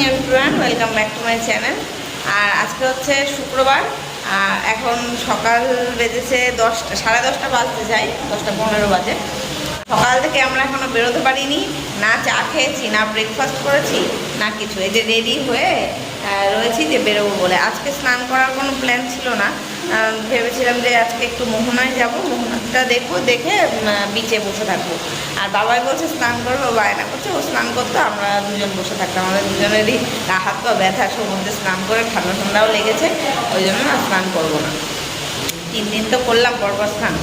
Everyone, welcome back to my channel. আর আজকে হচ্ছে শুক্রবার। এখন সকাল বেজেছে 10টা, 10:30 বাজতে যাই, 10:15 বাজে। সকাল থেকে আমরা এখনও বেরোতে পারিনি, না চা খেয়েছি, না ব্রেকফাস্ট করেছি, না কিছু। এই যে রেডি হয়ে রয়েছি যে বেরোবো বলে। আজকে স্নান করার কোনো প্ল্যান ছিল না। ভেবেছিলাম যে আজকে একটু মোহনায় যাব, মোহনাটা দেখবো, দেখে বিচে বসে থাকবো। আর বাবাই বলছে স্নান করবো, বায়না করছে ও স্নান করতো, আমরা দুজন বসে থাকতাম। আমাদের দুজনেরই হাত পা ব্যথা, সমুদ্রে স্নান করে ঠান্ডা ঠান্ডাও লেগেছে, ওই জন্য না স্নান করবো না। 3 দিন তো করলাম পরপর স্নান,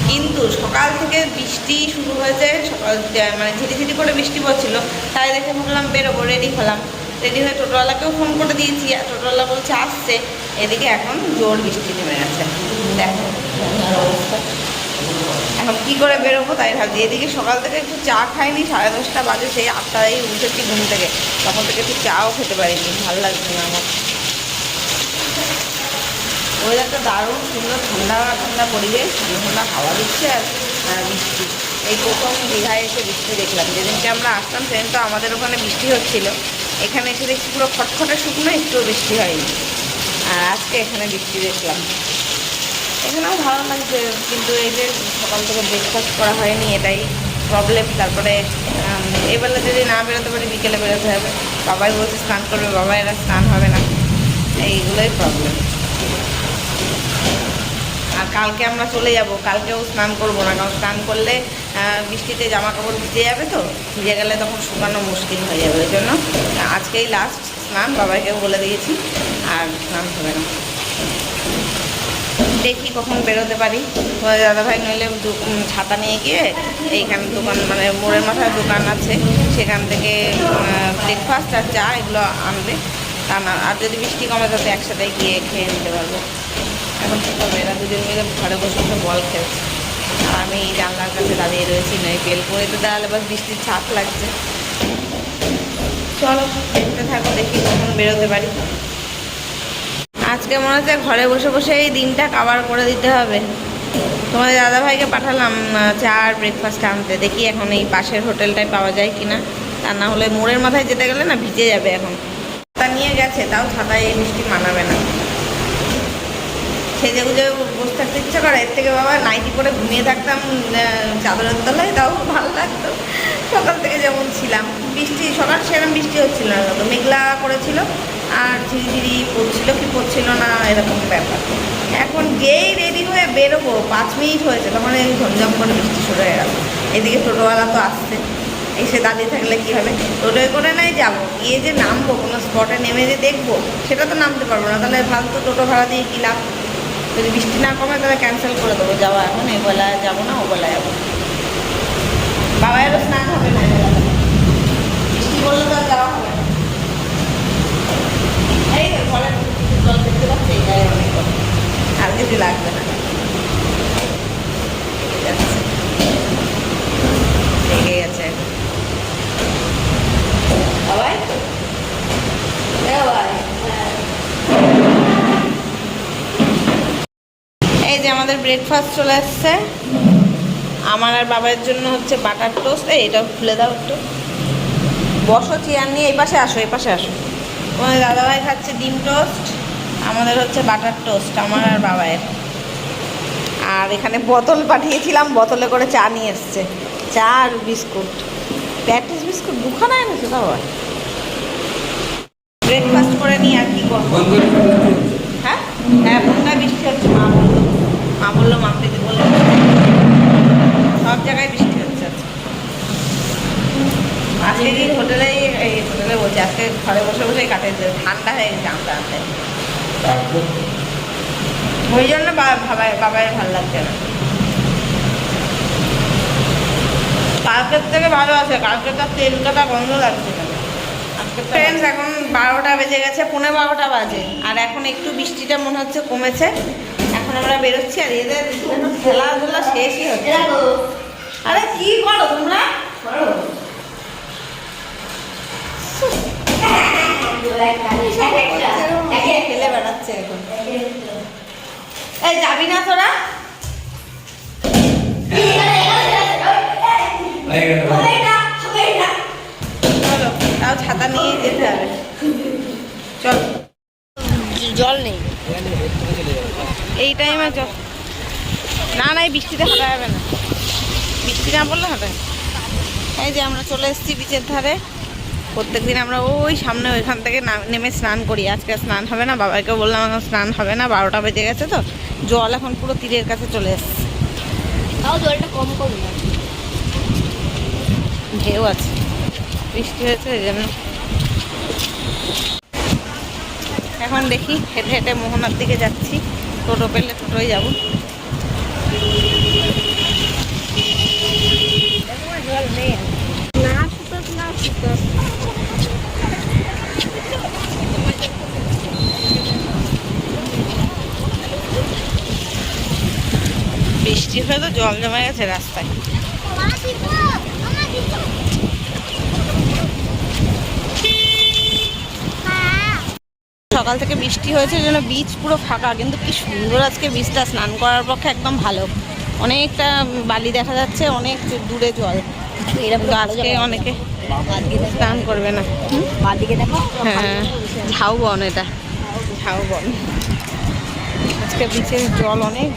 কিন্তু সকাল থেকে বৃষ্টি শুরু হয়েছে। সকাল মানে ঝিরিঝিরি করে বৃষ্টি পড়ছিল, তাই দেখে ভাবলাম বেরোবো। রেডি হলাম, রেডি হয়ে টোটোওয়ালাকেও ফোন করে দিয়েছি, আর টোটোওয়ালা বলছে আসছে। এদিকে এখন জোর বৃষ্টি নেমে গেছে, দেখো অবস্থা। এখন কী করে বেরোবো তাই ভাবছি। এদিকে সকাল থেকে একটু চা খাইনি, 10:30 বাজে, সেই 8টায় উঠেছি ঘুম থেকে, তখন থেকে একটু চাও খেতে পারিনি, ভালো লাগছে না আমার। ওয়েদারটা দারুণ সুন্দর, ঠান্ডা ঠান্ডা পরিবেশ, ঠান্ডা হাওয়া দিচ্ছে আর বৃষ্টি। এই প্রথম দীঘায় এসে বৃষ্টি দেখলাম। যেদিনকে আমরা আসলাম সেদিন তো আমাদের ওখানে বৃষ্টি হচ্ছিল, এখানে এসে দেখছি পুরো খটখটে শুকনো, একটু বৃষ্টি হয়নি। আর আজকে এখানে বৃষ্টি দেখলাম, এখানেও ভালো লাগছে। কিন্তু এই যে সকাল থেকে ব্রেকফাস্ট করা হয়নি, এটাই প্রবলেম। তারপরে এবেলা যদি না বেরোতে পারি, বিকেলে বেরোতে হবে। বাবাই বলছে স্নান করবে, বাবা এরা স্নান হবে না, এইগুলোই প্রবলেম। আর কালকে আমরা চলে যাব, কালকেও স্নান করবো না, কারণ স্নান করলে বৃষ্টিতে জামা কাপড় ভিজে যাবে, তো ভিজে গেলে তখন শুকানো মুশকিল হয়ে যাবে। ওই জন্য আজকেই লাস্ট স্নান, বাবাকেও বলে দিয়েছি, আর স্নান হবে না। দেখি কখন বেরোতে পারি। দাদাভাই নইলে ছাতা নিয়ে গিয়ে এইখানে দোকান, মানে মোড়ের মাথায় দোকান আছে, সেখান থেকে ব্রেকফাস্ট আর চা এগুলো আনবে। তা না, আর যদি বৃষ্টি কমে তাতে একসাথে গিয়ে খেয়ে নিতে পারবো। এখন কী করবো, এরা দুজন মিলে ঘরে বসে বসে বল খেলছে, আর আমি জানলার কাছে দাঁড়িয়ে রয়েছি। নয় বেল করে তো দাঁড়ালে বাস বৃষ্টির ছাপ লাগছে। চলো দেখতে থাকো, দেখি কখন বেরোতে পারি। আজকে মনে হচ্ছে ঘরে বসে বসে এই দিনটা কভার করে দিতে হবে। তোমাদের দাদাভাইকে পাঠালাম চা আর ব্রেকফাস্ট আনতে, দেখি এখন এই পাশের হোটেলটায় পাওয়া যায় কি না। তা না হলে মোড়ের মাথায় যেতে গেলে না ভিজে যাবে। এখন ছাতা নিয়ে গেছে, তাও ছাতায় এই বৃষ্টি মানাবে না। সেজে গুজে বসে থাকতে ইচ্ছা করে, এর থেকে বাবা নাইটি পরে ঘুমিয়ে থাকতাম চাদরের তলায়, তাও ভালো লাগতো। সকাল থেকে যেমন ছিলাম, বৃষ্টি সকাল সেরকম বৃষ্টি হচ্ছিল না, তো মেঘলা করেছিল আর ঝিরিঝিরি পড়ছিল কি পড়ছিল না, এরকম ব্যাপার। এখন যেই রেডি হয়ে বেরোবো 5 মিনিট হয়েছে, তখন এই ঝমঝম করে বৃষ্টি শুরু হয়ে গেল। এদিকে টোটোওয়ালা তো আসছে, এসে দাঁড়িয়ে থাকলে কী হবে। টোটোয় করে নাই যাবো, গিয়ে যে নামবো কোনো স্পটে, নেমে যে দেখবো, সেটা তো নামতে পারবো না। তাহলে ফালতু টোটো ভাড়া দিয়ে কী লাভ। যদি বৃষ্টি না কমে তাহলে ক্যান্সেল করে দেবো যাওয়া। এখন এই বেলায় যাবো না, ও বেলায় যাবো। বাবাইয়েরও স্নান হবে না, বৃষ্টি বললে তো আর যাওয়া হবে না। এই ঘরে জল দেখতে পাচ্ছি, এটাই অনেক কথা, আর কিছু লাগবে না। লেগে গেছে বাবাই, এই যে আমাদের ব্রেকফাস্ট চলে আসছে। আমার আর বাবার জন্য হচ্ছে বাটার টোস্ট। এইটাও খুলে দাও একটু, বসো চেয়ার নিয়ে, এই পাশে আসো, এই পাশে আসো। তোমাদের দাদাভাই খাচ্ছে ডিম টোস্ট, আমাদের হচ্ছে বাটার টোস্ট, আমার আর বাবায়ের। আর এখানে বোতল পাঠিয়েছিলাম, বোতলে করে চা নিয়ে এসছে, চা আর বিস্কুট, প্যাটিস বিস্কুট 2খানা এনেছে বাবা। ব্রেকফাস্ট করে নিই, আর কি করবো। হ্যাঁ হ্যাঁ, বন্যায় বৃষ্টি হচ্ছে, মা বললো মাম্পিদি বললো সব জায়গায় বৃষ্টি হচ্ছে। আজকে কি হোটেলে বলছে, আজকে ঘরে বসে বসেই কাটে, ঠান্ডা হয়ে গেছে আনতে আনতে। ওই জন্য বাবাই ভালো লাগছে না। কালকের থেকে ভালো আছে, কালকে তার তেল কাটা গন্ধ লাগছে না। ফ্রেন্ডস, এখন 12টা বেজে গেছে, 11:15 বাজে, আর এখন একটু বৃষ্টিটা মনে হচ্ছে কমেছে। এখন আমরা বেরোচ্ছি, আর এদের খেলাধুলা শেষই হচ্ছে। আরে কি করো তোমরা, খেলে বেড়াচ্ছে এখন। এই যাবি না তোরা? চলো, তাও ছাতা নিয়ে যেতে হবে। চল। না না, এই বৃষ্টিতে হাঁটা যাবে না, বৃষ্টি না পড়লে হাঁটা। এই যে আমরা চলে এসেছি বিচের ধারে। প্রত্যেকদিন আমরা ওই সামনে ওইখান থেকে নেমে স্নান করি। আজকে স্নান হবে না, বাবাকেও বললাম এখন স্নান হবে না, 12টা বেজে গেছে তো। জল এখন পুরো তীরের কাছে চলে এসছে, তাও জলটা কম কম না, ঢেউ আছে, বৃষ্টি হয়েছে এই জন্য। এখন দেখি হেঁটে হেঁটে মোহনার দিকে যাচ্ছি, টোটো পেলে টোটোই যাব। জল নেই না, শুকাস না শুকাস। বৃষ্টি হয়ে তো জল জমে গেছে রাস্তায়। সকাল থেকে বৃষ্টি হয়েছে জন্য বিচ পুরো ফাঁকা, কিন্তু কি সুন্দর আজকে বিচটা, স্নান করার পক্ষে একদম ভালো। অনেকটা বালি দেখা যাচ্ছে, অনেক দূরে জল। এরকম আজকে অনেকে স্নান করবে না। হ্যাঁ, ঝাউবন, এটা ঝাউবন। আজকে বিচের জল অনেক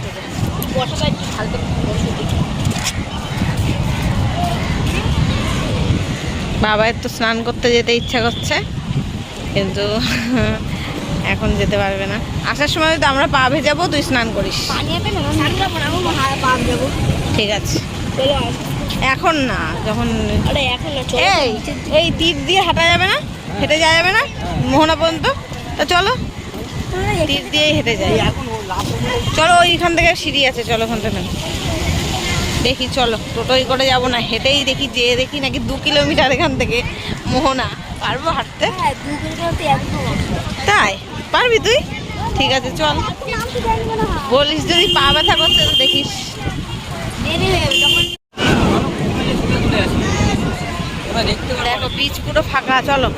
বাবার তো স্নান করতে যেতে ইচ্ছা করছে, কিন্তু এখন যেতে পারবে না। আসার সময় তো আমরা পা ভেজাবো, তুই স্নান করিস। ঠিক আছে, এখন না, যখন এই তীর দিয়ে হাঁটা যাবে না, হেঁটে যাওয়া যাবে না মোহনা পর্যন্ত, তো চলো তীর দিয়েই হেঁটে যাই। চলো ওইখান থেকে সিঁড়ি আছে, চলো ওখান থেকে দেখি। চলো টোটোই করে যাবো না, হেঁটেই দেখি, যেয়ে দেখি নাকি 2 কিলোমিটার এখান থেকে মোহনা। পারবো হাঁটতে? তাই পারবি তুই? ঠিক আছে চল। বলিস যদি পা ব্যথা করছে তো দেখিস। দেখো বিচ পুরো ফাঁকা, চলো।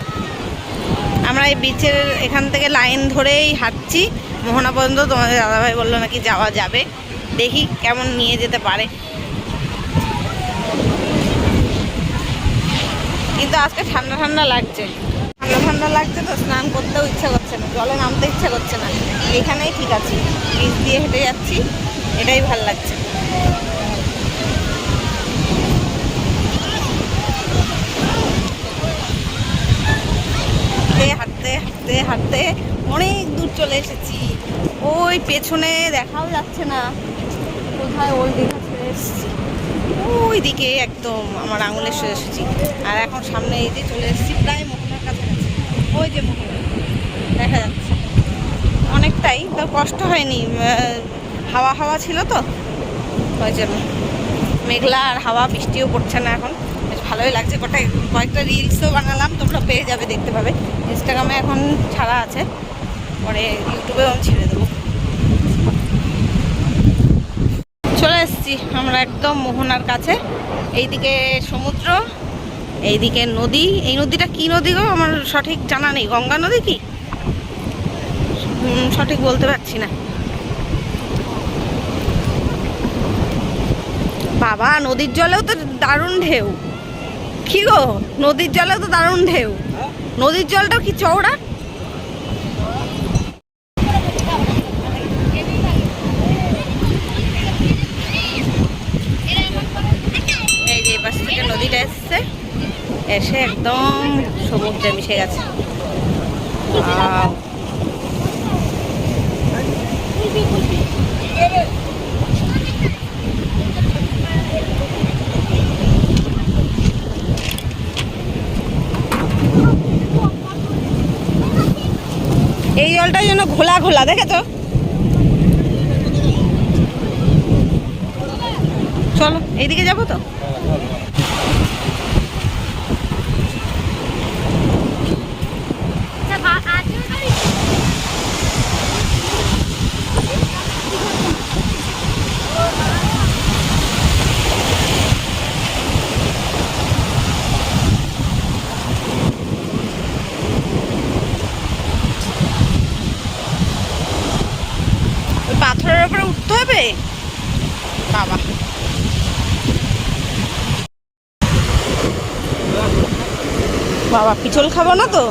আমরা এই বিচের এখান থেকে লাইন ধরেই হাঁটছি মোহনা পর্যন্ত। তোমাদের দাদাভাই বললো নাকি যাওয়া যাবে, দেখি কেমন নিয়ে যেতে পারে। কিন্তু আজকে ঠান্ডা ঠান্ডা লাগছে, ঠান্ডা ঠান্ডা লাগছে তো স্নান করতেও ইচ্ছা করছে না, জলে নামতে ইচ্ছা করছে না। এখানেই ঠিক আছে, বিচ দিয়ে হেঁটে যাচ্ছি, এটাই ভাল লাগছে। হাঁটতে হাঁটতে হাঁটতে অনেক দূর চলে এসেছি। ওই পেছনে দেখাও যাচ্ছে না কোথায়, ওই দিকে চলে এসেছি, ওই দিকে একদম আমার আঙুলের সোজাসুজি। আর এখন সামনে এই যে চলে এসেছি, প্রায় মোহনার কাছাকাছি। ওই যে মোহনা দেখা যাচ্ছে অনেকটাই, তো কষ্ট হয়নি, হাওয়া হাওয়া ছিল তো ওই জন্য। মেঘলা আর হাওয়া, বৃষ্টিও পড়ছে না এখন, বেশ ভালোই লাগছে। কয়েকটা রিলসও বানালাম, তোমরা পেয়ে যাবে, দেখতে পাবে। ইনস্টাগ্রামে এখন ছাড়া আছে, পরে ইউটিউবেও আমি ছেড়ে দেবো। চলে এসেছি আমরা একদম মোহনার কাছে। এইদিকে সমুদ্র, এইদিকে নদী। এই নদীটা কি নদী গো, আমার সঠিক জানা নেই। গঙ্গা নদী কি সঠিক বলতে পারছি না। বাবা, নদীর জলেও তো দারুণ ঢেউ। কি গো, নদীর জলেও তো দারুণ ঢেউ। নদীর জলটাও কি চওড়া। এই যে পাশ থেকে নদীটা এসছে, এসে একদম সমুদ্রে মিশে গেছে। এই জলটার জন্য ঘোলা ঘোলা, দেখেছো? চলো এইদিকে যাবো তো। পাথরের উপরে উঠতে হবে বাবা। বাবা পিছল খাবো না তো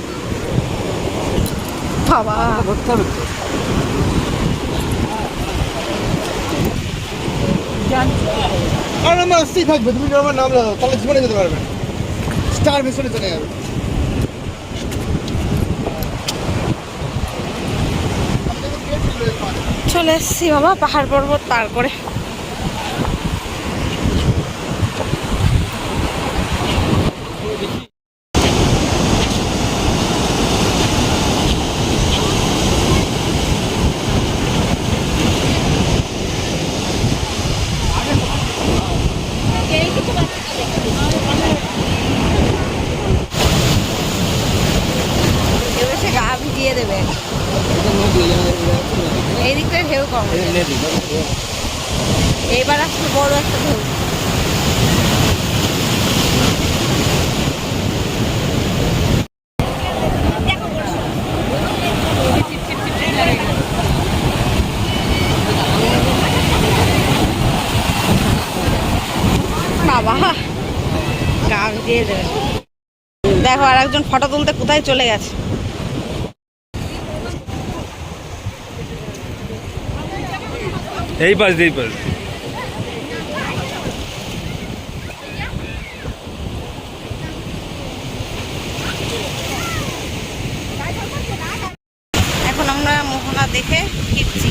বাবা। আর নাম্বার আসতেই থাকবে, তুমি আমার নাম লাগাও, তাহলে জীবনে যেতে পারবে, স্টার ভেসনে চলে যাবে। চলে এসছি বাবা পাহাড় পর্বত পার করে। এবার সে গা ভিজিয়ে দেবে, এই দিকটা ঢেউ কম, এবার আসলে বড় একটা ঢেউ। বাবা গা ভিজিয়ে দেবে। দেখো আর একজন ফটো তুলতে কোথায় চলে গেছে। এই পাশ এই পাশ। এখন আমরা মোহনা দেখে ফিরছি।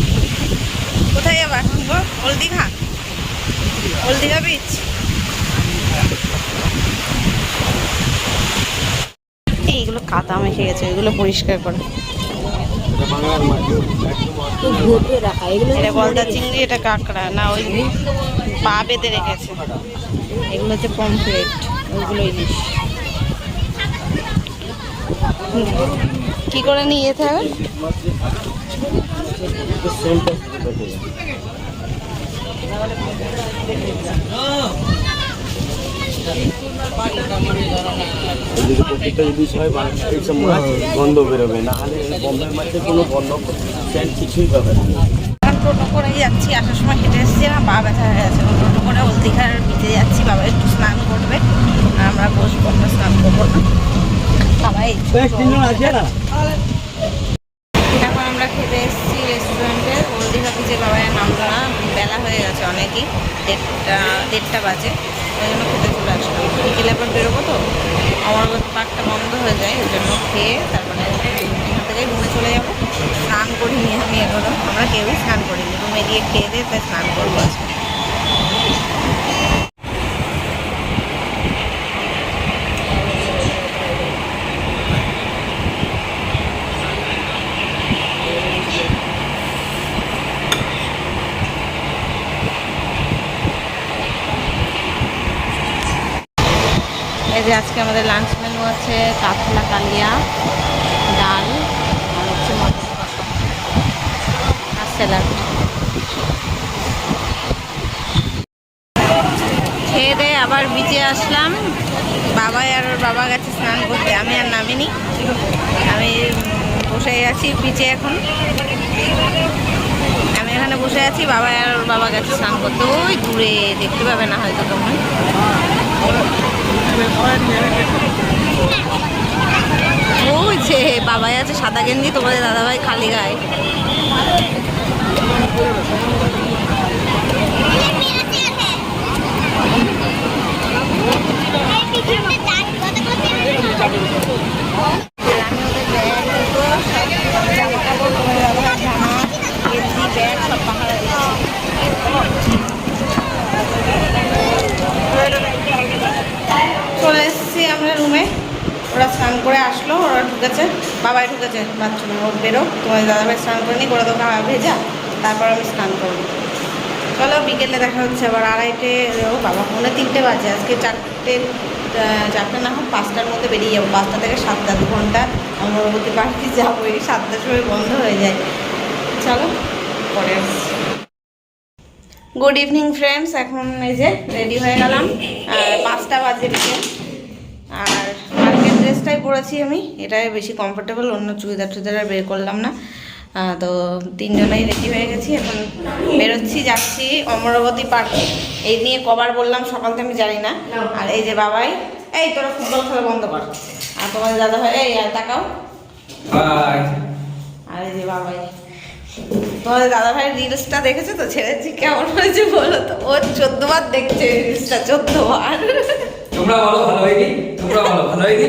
কোথায় যাবো এখন গো? Old Digha, old Digha beach. এইগুলো কাদা মেখে গেছে, এগুলো পরিষ্কার করে। এটা গলদা চিংড়ি, এটা কাঁকড়া না ওই পা বেঁধে রেখেছে। এগুলো হচ্ছে পমফ্রেট, ওইগুলো ইলিশ। কি করে নিয়ে যেতে হবে? যদি প্রত্যেকটা যদি হয় এইসব মাছ গন্ধ বেরোবে, না হলে বম্বের মাছের কোনো গন্ধ সেন্ট কিছুই পাবে না। টোটো করেই যাচ্ছি, আসার সময় হেঁটে এসেছি, আমার পা ব্যথা হয়ে গেছে। টোটো করে ওল্ড দীঘার বিচে যাচ্ছি, বাবা একটু স্নান করবে আর আমরা বসবো, আমরা স্নান করবো না। বাবা এখন আমরা খেতে এসেছি রেস্টুরেন্টে ওল্ড দীঘা বিচে। বাবার নামলো না, বেলা হয়ে গেছে অনেকই, দেড়টা বাজে, ওই জন্য খেতে চলে আসলাম। বিকেলে আবার বেরোবো তো, অমরগতি পার্কটা বন্ধ হয়ে যায়, ওই জন্য খেয়ে তারপরে এখান থেকে রুমে চলে যাবো। স্নান করিনি আমি এখনো, আমরা কেউই স্নান করিনি, রুমে গিয়ে খেয়ে দিয়ে তাই স্নান করবো আজকে। এই যে আজকে আমাদের লাঞ্চ মেনু আছে কাতলা কালিয়া, ডাল আর হচ্ছে মটর কষা আর স্যালাড। খেয়ে দিয়ে আবার বিচে আসলাম। বাবা আর ওর বাবা গেছে স্নান করতে, আমি আর নামিনি, আমি বসে আছি বিচে। এখন আমি এখানে বসে আছি, বাবা আর ওর বাবা গেছে স্নান করতে, ওই দূরে দেখতে পাবে না হয়তো তোমরা। ওই যে বাবাই আছে সাদা গেঞ্জি, তোমাদের দাদাভাই খালি গায়ে। আমি ওদের ব্যাগ দুটো সব জামা কাপড়, তোমাদের দাদাভাই জামা গেঞ্জি ব্যাগ সব পাহারা দিচ্ছি। চলে এসেছি আমরা রুমে, ওরা স্নান করে আসলো, ওরা ঢুকেছে, বাবাই ঢুকেছে বাথরুমে, ওর বেরো, তোমার দাদাভাই স্নান করে নি, করে তো ভেজা, তারপর আমি স্নান করবো। চলো বিকেলে দেখা হচ্ছে আবার। আড়াইটে, ও বাবা 3:45 বাজে, আজকে চারটে না হোক 5টার মধ্যে বেরিয়ে যাবো, 5টা থেকে 7টা, 2 ঘন্টা অমরবতী পার্কে যাবো, এই 7টার সময় বন্ধ হয়ে যায়। চলো পরে আসছি। গুড ইভিনিং ফ্রেন্ডস, এখন এই যে রেডি হয়ে গেলাম, আর 5টা বাজে বিকেল। আর মার্কেট ড্রেসটাই পরেছি আমি, এটাই বেশি কমফোর্টেবল, অন্য চুড়িদার টুড়িদার আর বের করলাম না। তো 3 জনেই রেডি হয়ে গেছি, এখন বেরোচ্ছি, যাচ্ছি অমরাবতী পার্কে। এই নিয়ে কবার বললাম সকাল থেকে আমি জানি না। আর এই যে বাবাই, এই তোরা ফুটবল খেলা বন্ধ কর, আর তোমাদের দাদা ভাই এই আর তাকাও, আর এই যে বাবাই। তোমাদের দাদা ভাইয়ের রিলসটা দেখেছো তো, ছেড়েছি, কেমন হয়েছে বলো তো? ও 14 বার দেখছে রিলসটা, 14 বার। তোমরা বলো ভালো হয়নি, তোমরা বলো ভালো হয়নি,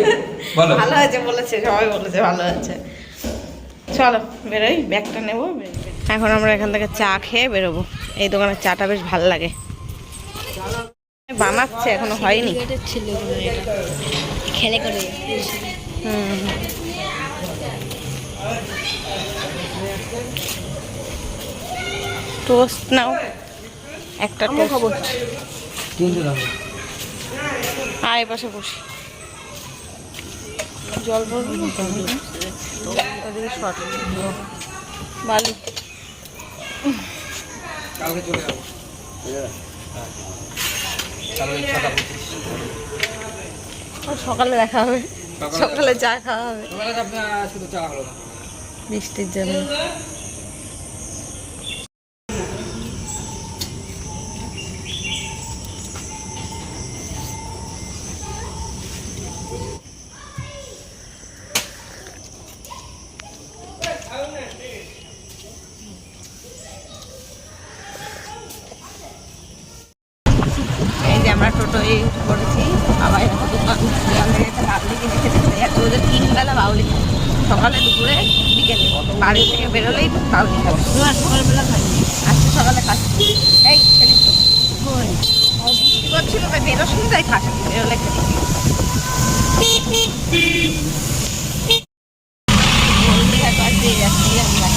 বলো। ভালো হয়েছে বলেছে, সবাই বলেছে ভালো হয়েছে। চলো বেরোই, ব্যাগটা নেবো। এখন আমরা এখান থেকে চা খেয়ে বেরোবো। এই দোকানের চাটা বেশ ভালো লাগে। বানাচ্ছে, এখনো হয়নি। খেলে করে টোস্ট নাও একটা, খাবো। আয় পাশে বসি, জল ভরবো। ওদিকে শর্ট বালু। কালকে চলে যাবো। সকালে দেখা হবে, সকালে চা খাওয়া হবে শুধু চা হলো না। বৃষ্টির জন্য। এই যে আমরা টোটোয় করেছি, আবার একটা দোকান বাউলি কিনে খেতে খেতে ওদের 3 বেলা বাউলি, সকালে দুপুরে বিকেলে। বাড়ি থেকে বেরোলেই বাউলি খাবে। সকালবেলা খাই, আজকে সকালে খাচ্ছি। এই খেলিস তো, বৃষ্টি করছিল তাই বেরোসনি, তাই খাস, বেরোলে খেলি। দিয়ে যাচ্ছি আমরা।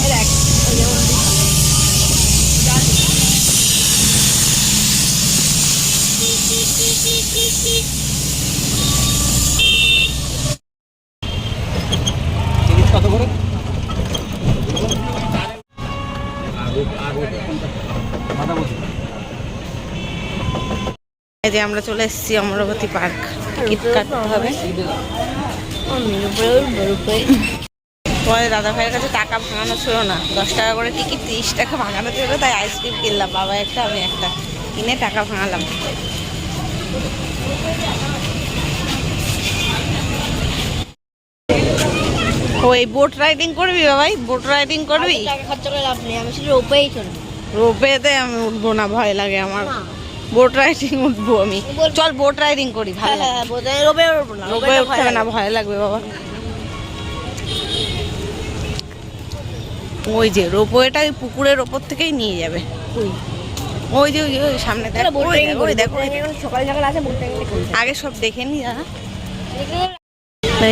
এই দেখ, ওই যে কত করে? এই যে আমরা চলে এসেছি অমরাবতী পার্ক। টিকিট কাটতে হবে। তোমাদের দাদা ভাইয়ের কাছে টাকা ভাঙানো ছিল না, 10 টাকা করে টিকিট, 30 টাকা ভাঙানো ছিল, তাই আইসক্রিম কিনলাম। বাবা একটা, আমি একটা কিনে টাকা ভাঙালাম। ওই বোট রাইডিং করবি বাবাই? বোট রাইডিং করবি? টাকা খরচা করে লাভ নেই, আমি শুধু রোপেই চলবো। রোপেতে আমি উঠবো না, ভয় লাগে আমার। বোট রাইডিং উঠবো আমি। চল বোট রাইডিং করি, ভালো লাগে। হ্যাঁ বোঝাই, রোপে উঠবো না, রোপে উঠতে হবে না, ভয় লাগবে বাবা। ওই যে রোপওয়েটা ওই পুকুরের ওপর থেকেই নিয়ে যাবে। ওই যে ওই সামনে দেখ, ওই দেখো, সকাল সকাল আছে বোট রাইডিং করি। আগে সব দেখে নি যারা।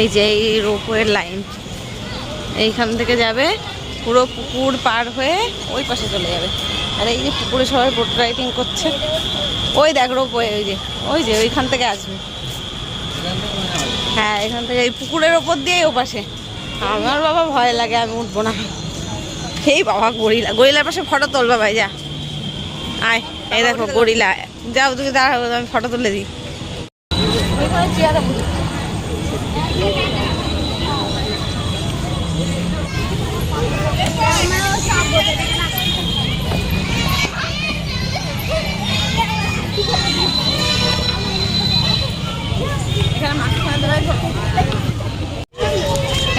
এই যে এই রোপওয়ের লাইন, এইখান থেকে যাবে পুরো পুকুর পার হয়ে ওই পাশে চলে যাবে। আর এই যে পুকুরে সবাই বোট রাইডিং করছে, ওই দেখ রোপওয়ে, ওই যে ওইখান থেকে আসবে। হ্যাঁ, এখান থেকে এই পুকুরের ওপর দিয়ে ও পাশে। আমার বাবা ভয় লাগে, আমি উঠবো না। এই বাবা গরিলা, গরিলার পাশে ফটো তোল বাবাই, যা আয়। এই দেখো গরিলা, যাও তুমি দাঁড়াও, আমি ফটো তুলে দিই।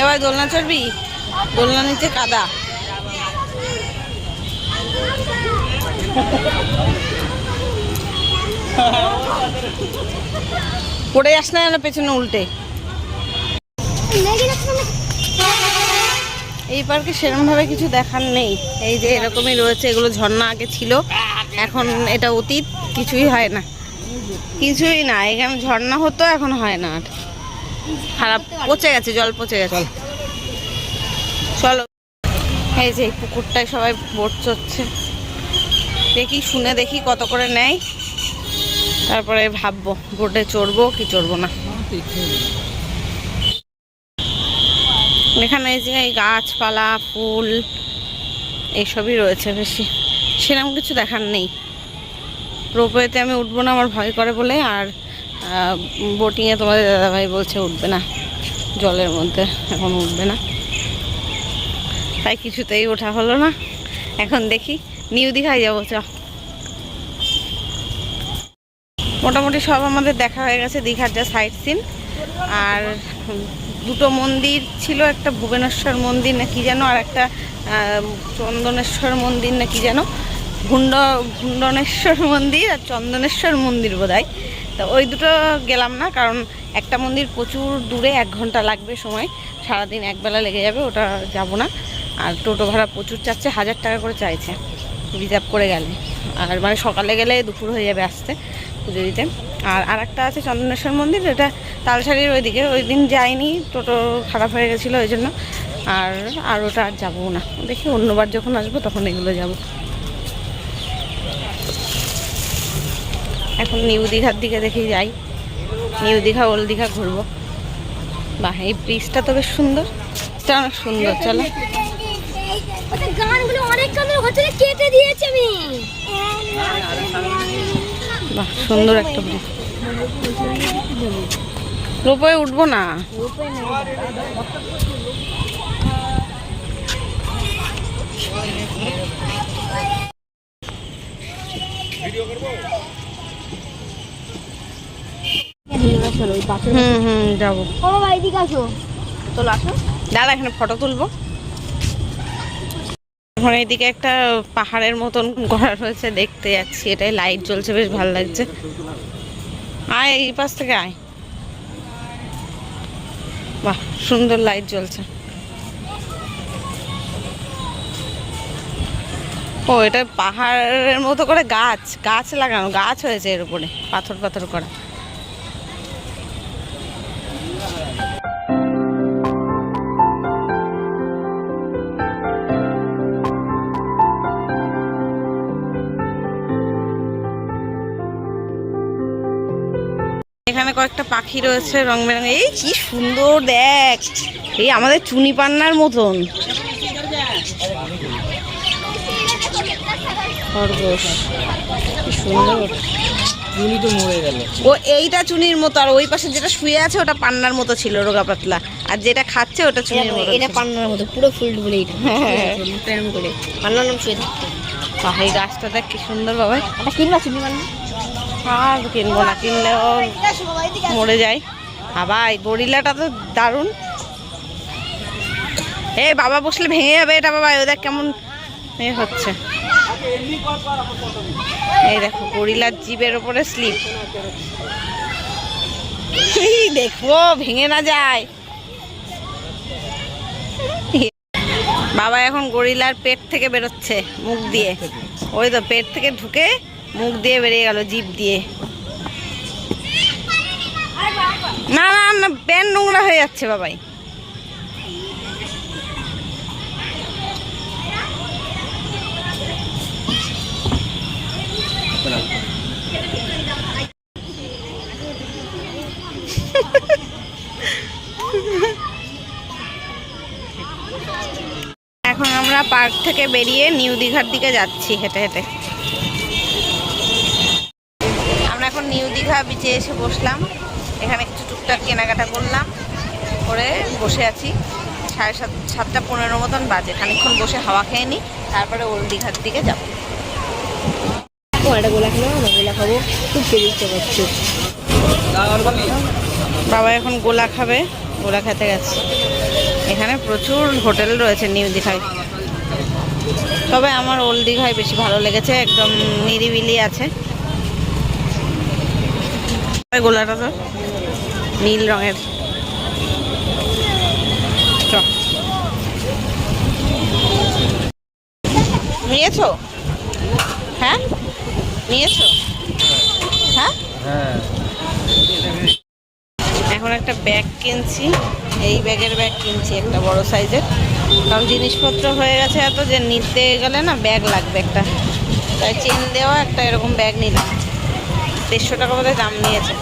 এবার দোলনা চড়বি? দোলনা নিচে কাদা। পড়ে যাস না যেন পেছনে উল্টে। এই পার্কে সেরকম ভাবে কিছু দেখার নেই। এই যে এরকমই রয়েছে, এগুলো ঝর্ণা আগে ছিল, এখন এটা অতীত, কিছুই হয় না, কিছুই না। এখানে ঝর্ণা হতো, এখন হয় না, আর খারাপ, পচে গেছে, জল পচে গেছে। চলো, এই যে পুকুরটায় সবাই বোট চড়ছে, দেখি শুনে দেখি কত করে নেয়, তারপরে ভাববো বোটে চড়বো কি চড়বো না। এখানে যে এই গাছপালা, ফুল, এইসবই রয়েছে বেশি, সেরকম কিছু দেখার নেই। রোপওয়েতে আমি উঠবো না, আমার ভয় করে বলে। আর বোটিংয়ে তোমাদের দাদাভাই বলছে উঠবে না, জলের মধ্যে এখন উঠবে না, তাই কিছুতেই ওঠা হলো না। এখন দেখি নিউ দীঘায় যাবো। চ, মোটামুটি সব আমাদের দেখা হয়ে গেছে, দীঘার যা সাইট সিন। আর দুটো মন্দির ছিল, একটা ভুবনেশ্বর মন্দির না কি যেন, আর একটা চন্দনেশ্বর মন্দির না কি যেন, ভুণ্ডনেশ্বর মন্দির আর চন্দনেশ্বর মন্দির বোধহয়। তো ওই দুটো গেলাম না, কারণ একটা মন্দির প্রচুর দূরে, 1 ঘন্টা লাগবে সময়, সারাদিন একবেলা লেগে যাবে, ওটা যাব না। আর টোটো ভাড়া প্রচুর চাচ্ছে, 1000 টাকা করে চাইছে রিজার্ভ করে গেলে, আর মানে সকালে গেলে দুপুর হয়ে যাবে আসতে পুজো দিতে। আর একটা আছে চন্দনেশ্বর মন্দির, এটা তালসারির ওইদিকে, ওই দিন যাইনি, টোটো খারাপ হয়ে গেছিলো ওই জন্য। আর ওটা আর যাবো না, দেখি অন্যবার যখন আসবো তখন এগুলো যাব। এখন নিউ দীঘার দিকে দেখি যাই, নিউ দীঘা ওল্ড দীঘা ঘুরবো। বাহ, এই ব্রিজটা তো বেশ সুন্দর, এটা অনেক সুন্দর। চলো, গানগুলো অনেক কাদের হচ্ছে কেটে দিয়েছি আমি। বাহ, সুন্দর একটা ব্রিজ। রোপওয়ে উঠবো না, যাবো। চলো আসো। দাদা এখানে ফটো তুলবো। এখন এইদিকে একটা পাহাড়ের মতন করা রয়েছে, দেখতে যাচ্ছি, এটাই লাইট জ্বলছে, বেশ ভালো লাগছে। আয় এই পাশ থেকে আয়, বাহ সুন্দর লাইট জ্বলছে। ও, এটা পাহাড়ের মতো করে গাছ লাগানো, গাছ হয়েছে এর উপরে, পাথর পাথর করা। এখানে কয়েকটা পাখি রয়েছে রং বেরঙের, এই কি সুন্দর দেখ, এই আমাদের চুনি পান্নার মতন খরগোশ, কি সুন্দর। চুনি তো মরে গেল। ও এইটা চুনির মতো, আর ওই পাশে যেটা শুয়ে আছে ওটা পান্নার মতো ছিল, রোগা পাতলা, আর যেটা খাচ্ছে ওটা চুনির মতো। এটা পান্নার মতো পুরো ফুল বলে এটা প্রেম করে পান্নার নাম শুয়ে থাকতো। বাহ, এই গাছটা দেখ কি সুন্দর বাবা। এটা কিনবা চুনি পান্না? আর কিনবো না, কিনলেও মরে যায়। বাবা এই গরিলাটা তো দারুণ। এ বাবা বসলে ভেঙে যাবে এটা বাবা, ও দেখ কেমন হচ্ছে। এই দেখো গরিলার জিভের ওপরে স্লিপ, দেখো ভেঙে না যায়। বাবা এখন গরিলার পেট থেকে বেরোচ্ছে, মুখ দিয়ে, ওই তো পেট থেকে ঢুকে মুখ দিয়ে বেরিয়ে গেল, জিভ দিয়ে। না না না, প্যান নোংরা হয়ে যাচ্ছে বাবাই। এখন আমরা পার্ক থেকে বেরিয়ে নিউ দীঘার দিকে যাচ্ছি হেঁটে হেঁটে। আমরা এখন নিউ দীঘা বিচে এসে বসলাম, এখানে কিছু টুকটাক কেনাকাটা করলাম, করে বসে আছি। 7:15 মতন বাজে, খানিকক্ষণ বসে হাওয়া খেয়ে নিই, তারপরে ওল্ড দীঘার দিকে যাব। একটা গোলা খেলাম, গোলা খাবো, খুব খেতে ইচ্ছে করছে। বাবা এখন গোলা খাবে, গোলা খেতে গেছে। এখানে প্রচুর হোটেল রয়েছে নিউ দীঘায়, তবে আমার ওল্ড দীঘায় বেশি ভালো লেগেছে, একদম নিরিবিলি আছে। গোলাটা তো নীল রঙের। নিয়েছো? হ্যাঁ নিয়েছো? হ্যাঁ, এখন একটা ব্যাগ কিনছি, এই ব্যাগের ব্যাগ কিনছি একটা বড় সাইজের, কারণ জিনিসপত্র হয়ে গেছে এত যে নিতে গেলে না ব্যাগ লাগবে একটা, তাই চেন দেওয়া একটা এরকম ব্যাগ নিলাম। 150 টাকা বোধহয় দাম নিয়েছে।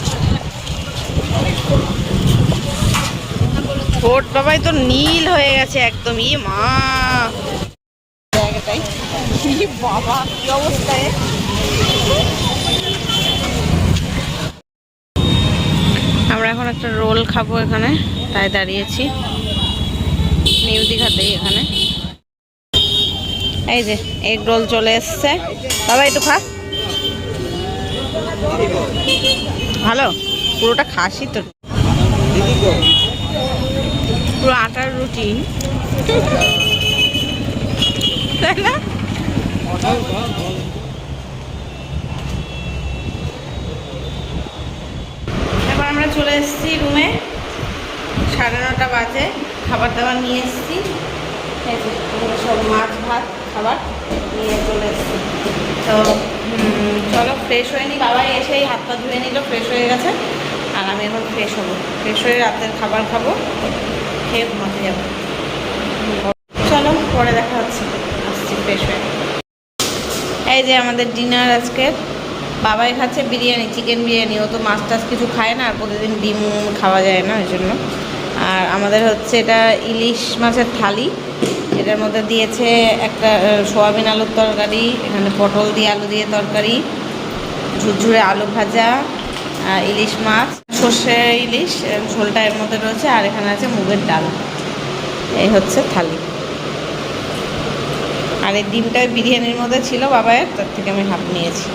ঠোঁট বাবাই তো নীল হয়ে গেছে একদম, ই মা ব্যাগটাই, বাবা কি অবস্থায়। আমরা এখন একটা রোল খাবো এখানে, তাই দাঁড়িয়েছি নিউ দীঘাতেই। এখানে এই যে এগ রোল চলে এসছে, বাবা একটু খা। ভালো, পুরোটা খাসি তো। পুরো আটার রুটি, তাই না? এবার আমরা চলে এসেছি রুমে, 9:30 বাজে। খাবার দাবার নিয়ে এসেছি, এই যে এগুলো সব মাছ ভাত খাবার নিয়ে চলে এসেছি। তো চলো ফ্রেশ হয়ে নি। বাবাই এসেই হাত পা ধুয়ে নিল, ফ্রেশ হয়ে গেছে। আর আমি এখন ফ্রেশ হবো, ফ্রেশ হয়ে রাতের খাবার খাবো, খেয়ে ঘুমাতে যাবো। চলো পরে দেখা হচ্ছে, আসছি ফ্রেশ হয়ে। এই যে আমাদের ডিনার আজকে, বাবাই খাচ্ছে বিরিয়ানি, চিকেন বিরিয়ানি। ও তো মাছ টাছ কিছু খায় না, আর প্রতিদিন ডিম খাওয়া যায় না, ওই জন্য। আর আমাদের হচ্ছে এটা ইলিশ মাছের থালি, এটার মধ্যে দিয়েছে একটা সোয়াবিন আলুর তরকারি, এখানে পটল দিয়ে আলু দিয়ে তরকারি, ঝুরঝুরে আলু ভাজা, ইলিশ মাছ, সর্ষে ইলিশ ঝোলটা এর মধ্যে রয়েছে, আর এখানে আছে মুগের ডাল। এই হচ্ছে থালি। আর এই ডিমটা বিরিয়ানির মধ্যে ছিল বাবায়ের, তার থেকে আমি হাফ নিয়েছি।